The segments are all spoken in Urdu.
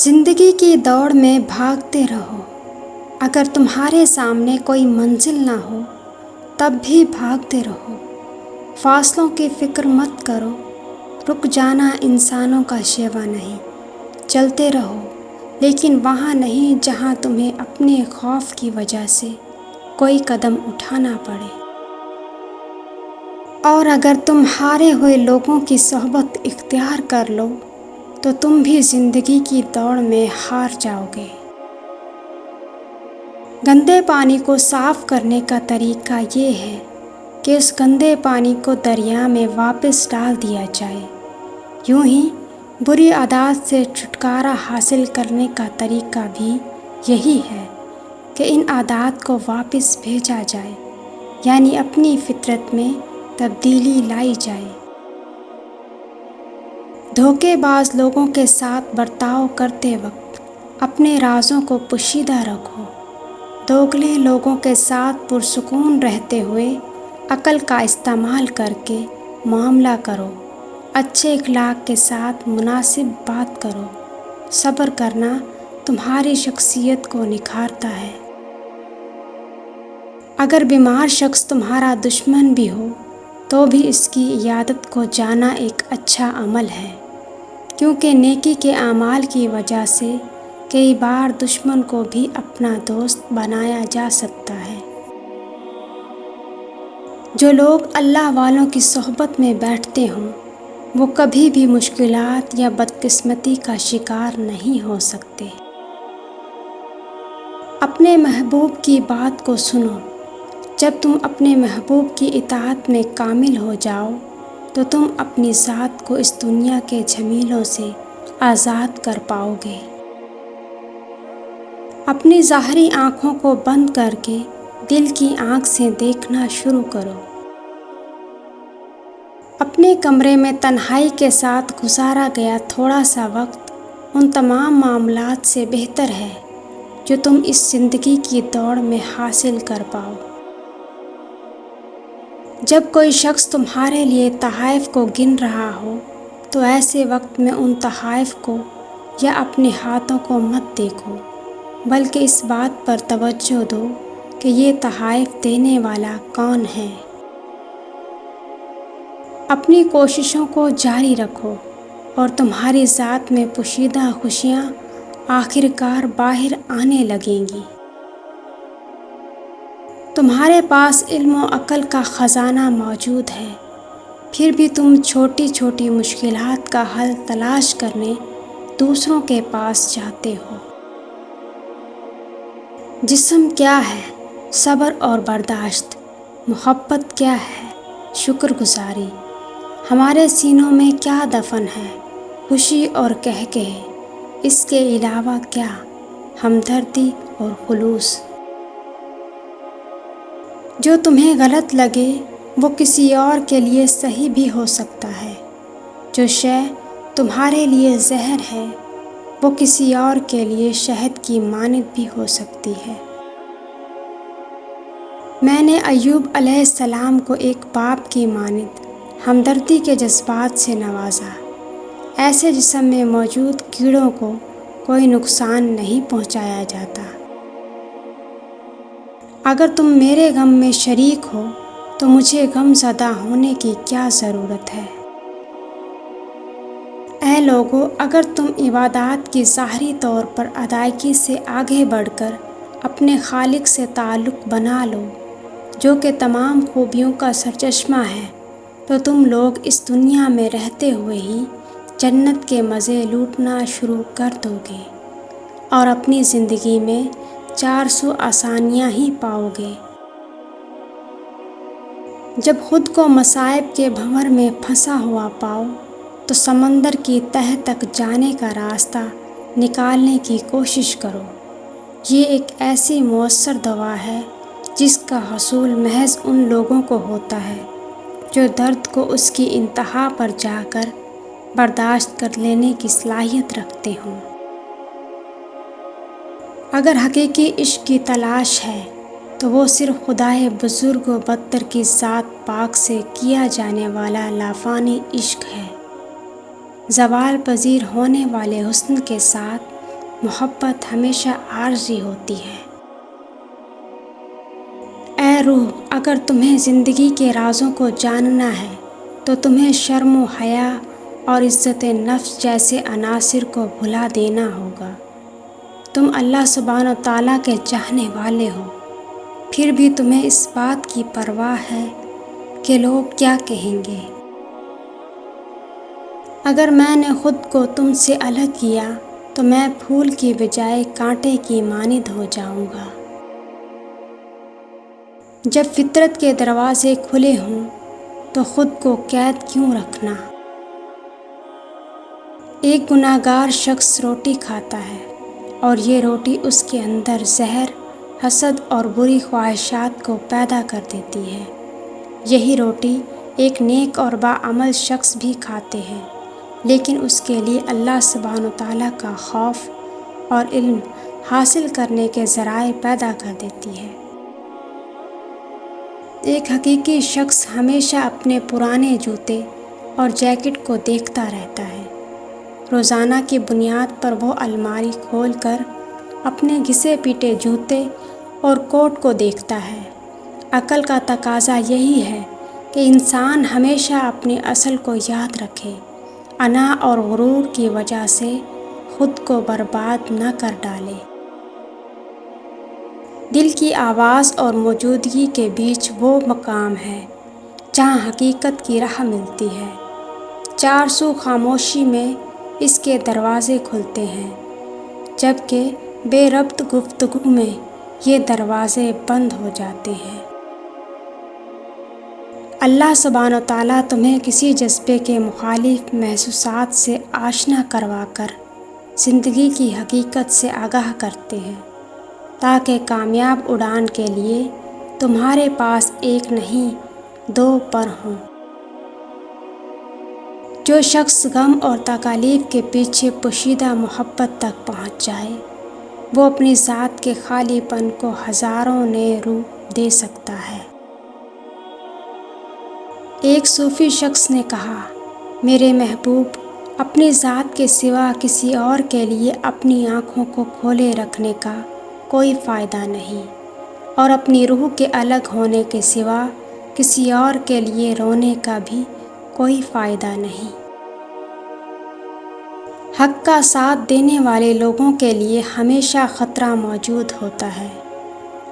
زندگی کی دوڑ میں بھاگتے رہو۔ اگر تمہارے سامنے کوئی منزل نہ ہو تب بھی بھاگتے رہو۔ فاصلوں کی فکر مت کرو، رک جانا انسانوں کا شیوا نہیں۔ چلتے رہو لیکن وہاں نہیں جہاں تمہیں اپنے خوف کی وجہ سے کوئی قدم اٹھانا پڑے۔ اور اگر تم ہارے ہوئے لوگوں کی صحبت اختیار کر لو تو تم بھی زندگی کی دوڑ میں ہار جاؤ گے۔ گندے پانی کو صاف کرنے کا طریقہ یہ ہے کہ اس گندے پانی کو دریا میں واپس ڈال دیا جائے۔ یوں ہی بری عادات سے چھٹکارا حاصل کرنے کا طریقہ بھی یہی ہے کہ ان عادات کو واپس بھیجا جائے، یعنی اپنی فطرت میں تبدیلی لائی جائے۔ دھوکے باز لوگوں کے ساتھ برتاؤ کرتے وقت اپنے رازوں کو پوشیدہ رکھو۔ دوگلے لوگوں کے ساتھ پرسکون رہتے ہوئے عقل کا استعمال کر کے معاملہ کرو۔ اچھے اخلاق کے ساتھ مناسب بات کرو۔ صبر کرنا تمہاری شخصیت کو نکھارتا ہے۔ اگر بیمار شخص تمہارا دشمن بھی ہو تو بھی اس کی عیادت کو جانا ایک اچھا عمل ہے، کیونکہ نیکی کے اعمال کی وجہ سے کئی بار دشمن کو بھی اپنا دوست بنایا جا سکتا ہے۔ جو لوگ اللہ والوں کی صحبت میں بیٹھتے ہوں وہ کبھی بھی مشکلات یا بدقسمتی کا شکار نہیں ہو سکتے۔ اپنے محبوب کی بات کو سنو۔ جب تم اپنے محبوب کی اطاعت میں کامل ہو جاؤ تو تم اپنی ذات کو اس دنیا کے جھمیلوں سے آزاد کر پاؤ گے۔ اپنی ظاہری آنکھوں کو بند کر کے دل کی آنکھ سے دیکھنا شروع کرو۔ اپنے کمرے میں تنہائی کے ساتھ گزارا گیا تھوڑا سا وقت ان تمام معاملات سے بہتر ہے جو تم اس زندگی کی دوڑ میں حاصل کر پاؤ۔ جب کوئی شخص تمہارے لیے تحائف کو گن رہا ہو تو ایسے وقت میں ان تحائف کو یا اپنے ہاتھوں کو مت دیکھو، بلکہ اس بات پر توجہ دو کہ یہ تحائف دینے والا کون ہے۔ اپنی کوششوں کو جاری رکھو اور تمہاری ذات میں پوشیدہ خوشیاں آخر کار باہر آنے لگیں گی۔ تمہارے پاس علم و عقل کا خزانہ موجود ہے، پھر بھی تم چھوٹی چھوٹی مشکلات کا حل تلاش کرنے دوسروں کے پاس جاتے ہو۔ جسم کیا ہے؟ صبر اور برداشت۔ محبت کیا ہے؟ شکر گزاری۔ ہمارے سینوں میں کیا دفن ہے؟ خوشی اور قہقہے۔ اس کے علاوہ کیا؟ ہمدردی اور خلوص۔ جو تمہیں غلط لگے وہ کسی اور کے لیے صحیح بھی ہو سکتا ہے۔ جو شے تمہارے لیے زہر ہے وہ کسی اور کے لیے شہد کی مانند بھی ہو سکتی ہے۔ میں نے ایوب علیہ السلام کو ایک باپ کی مانند ہمدردی کے جذبات سے نوازا۔ ایسے جسم میں موجود کیڑوں کو کوئی نقصان نہیں پہنچایا جاتا۔ اگر تم میرے غم میں شریک ہو تو مجھے غم زدہ ہونے کی کیا ضرورت ہے؟ اے لوگو، اگر تم عبادات کی ظاہری طور پر ادائیگی سے آگے بڑھ کر اپنے خالق سے تعلق بنا لو جو کہ تمام خوبیوں کا سرچشمہ ہے تو تم لوگ اس دنیا میں رہتے ہوئے ہی جنت کے مزے لوٹنا شروع کر دو گے اور اپنی زندگی میں 400 آسانیاں ہی پاؤ گے۔ جب خود کو مصائب کے بھنور میں پھنسا ہوا پاؤ تو سمندر کی تہہ تک جانے کا راستہ نکالنے کی کوشش کرو۔ یہ ایک ایسی مؤثر دوا ہے جس کا حصول محض ان لوگوں کو ہوتا ہے جو درد کو اس کی انتہا پر جا کر برداشت کر لینے کی صلاحیت رکھتے ہوں۔ اگر حقیقی عشق کی تلاش ہے تو وہ صرف خدائے بزرگ و برتر کی ذات پاک سے کیا جانے والا لافانی عشق ہے۔ زوال پذیر ہونے والے حسن کے ساتھ محبت ہمیشہ عارضی ہوتی ہے۔ اے روح، اگر تمہیں زندگی کے رازوں کو جاننا ہے تو تمہیں شرم و حیا اور عزت نفس جیسے عناصر کو بھلا دینا ہوگا۔ تم اللہ سبحانہ و تعالیٰ کے چاہنے والے ہو، پھر بھی تمہیں اس بات کی پرواہ ہے کہ لوگ کیا کہیں گے۔ اگر میں نے خود کو تم سے الگ کیا تو میں پھول کی بجائے کانٹے کی مانند ہو جاؤں گا۔ جب فطرت کے دروازے کھلے ہوں تو خود کو قید کیوں رکھنا؟ ایک گناہگار شخص روٹی کھاتا ہے اور یہ روٹی اس کے اندر زہر، حسد اور بری خواہشات کو پیدا کر دیتی ہے۔ یہی روٹی ایک نیک اور باعمل شخص بھی کھاتے ہیں، لیکن اس کے لیے اللہ سبحانہ تعالیٰ کا خوف اور علم حاصل کرنے کے ذرائع پیدا کر دیتی ہے۔ ایک حقیقی شخص ہمیشہ اپنے پرانے جوتے اور جیکٹ کو دیکھتا رہتا ہے۔ روزانہ کی بنیاد پر وہ الماری کھول کر اپنے گھسے پیٹے جوتے اور کوٹ کو دیکھتا ہے۔ عقل کا تقاضا یہی ہے کہ انسان ہمیشہ اپنی اصل کو یاد رکھے، انا اور غرور کی وجہ سے خود کو برباد نہ کر ڈالے۔ دل کی آواز اور موجودگی کے بیچ وہ مقام ہے جہاں حقیقت کی راہ ملتی ہے۔ چار سو خاموشی میں اس کے دروازے کھلتے ہیں، جبکہ بے ربط گفتگو میں یہ دروازے بند ہو جاتے ہیں۔ اللہ سبحانہ تعالیٰ تمہیں کسی جذبے کے مخالف محسوسات سے آشنا کروا کر زندگی کی حقیقت سے آگاہ کرتے ہیں، تاکہ کامیاب اڑان کے لیے تمہارے پاس ایک نہیں دو پر ہوں۔ جو شخص غم اور تکالیف کے پیچھے پوشیدہ محبت تک پہنچ جائے، وہ اپنی ذات کے خالی پن کو ہزاروں نئے روپ دے سکتا ہے۔ ایک صوفی شخص نے کہا، میرے محبوب، اپنی ذات کے سوا کسی اور کے لیے اپنی آنکھوں کو کھولے رکھنے کا کوئی فائدہ نہیں، اور اپنی روح کے الگ ہونے کے سوا کسی اور کے لیے رونے کا بھی کوئی فائدہ نہیں۔ حق کا ساتھ دینے والے لوگوں کے لیے ہمیشہ خطرہ موجود ہوتا ہے۔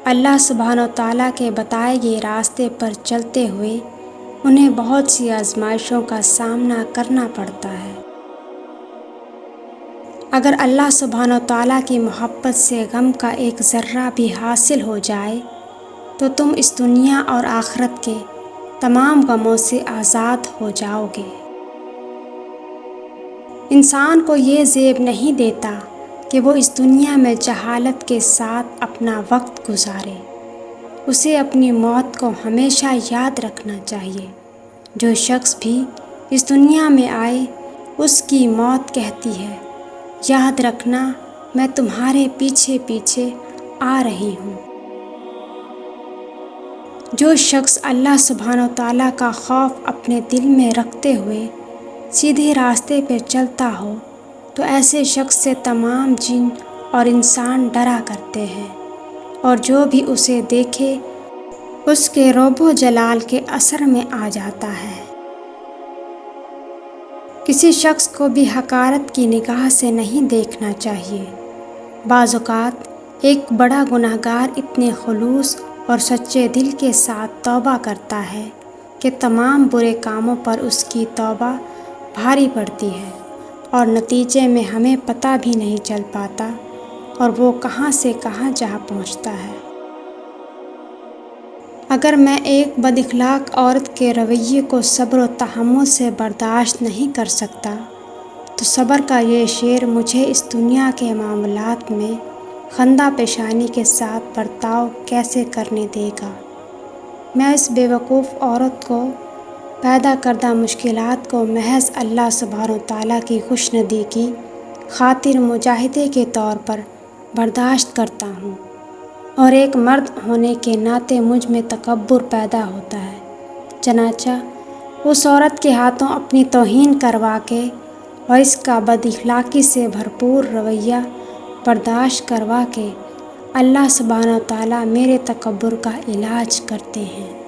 اللہ سبحانہ تعالیٰ کے بتائے گئے راستے پر چلتے ہوئے انہیں بہت سی آزمائشوں کا سامنا کرنا پڑتا ہے۔ اگر اللہ سبحانہ تعالیٰ کی محبت سے غم کا ایک ذرہ بھی حاصل ہو جائے تو تم اس دنیا اور آخرت کے تمام غموں سے آزاد ہو جاؤ گے۔ انسان کو یہ زیب نہیں دیتا کہ وہ اس دنیا میں جہالت کے ساتھ اپنا وقت گزارے۔ اسے اپنی موت کو ہمیشہ یاد رکھنا چاہیے۔ جو شخص بھی اس دنیا میں آئے، اس کی موت کہتی ہے، یاد رکھنا میں تمہارے پیچھے پیچھے آ رہی ہوں۔ جو شخص اللہ سبحانہ تعالیٰ کا خوف اپنے دل میں رکھتے ہوئے سیدھے راستے پہ چلتا ہو تو ایسے شخص سے تمام جن اور انسان ڈرا کرتے ہیں، اور جو بھی اسے دیکھے اس کے رعب و جلال کے اثر میں آ جاتا ہے۔ کسی شخص کو بھی حقارت کی نگاہ سے نہیں دیکھنا چاہیے۔ بعض اوقات ایک بڑا گنہگار اتنے خلوص اور سچے دل کے ساتھ توبہ کرتا ہے کہ تمام برے کاموں پر اس کی توبہ بھاری پڑتی ہے، اور نتیجے میں ہمیں پتہ بھی نہیں چل پاتا اور وہ کہاں سے کہاں جا پہنچتا ہے۔ اگر میں ایک بد اخلاق عورت کے رویے کو صبر و تحمل سے برداشت نہیں کر سکتا تو صبر کا یہ شعر مجھے اس دنیا کے معاملات میں خندہ پیشانی کے ساتھ برتاؤ کیسے کرنے دے گا۔ میں اس بیوقوف عورت کو پیدا کردہ مشکلات کو محض اللہ سبحانہ تعالیٰ کی خوشندی کی خاطر مجاہدے کے طور پر برداشت کرتا ہوں، اور ایک مرد ہونے کے ناطے مجھ میں تکبر پیدا ہوتا ہے۔ چنانچہ اس عورت کے ہاتھوں اپنی توہین کروا کے اور اس کا بد اخلاقی سے بھرپور رویہ برداشت کروا کے اللہ سبحانہ و تعالیٰ میرے تکبر کا علاج کرتے ہیں۔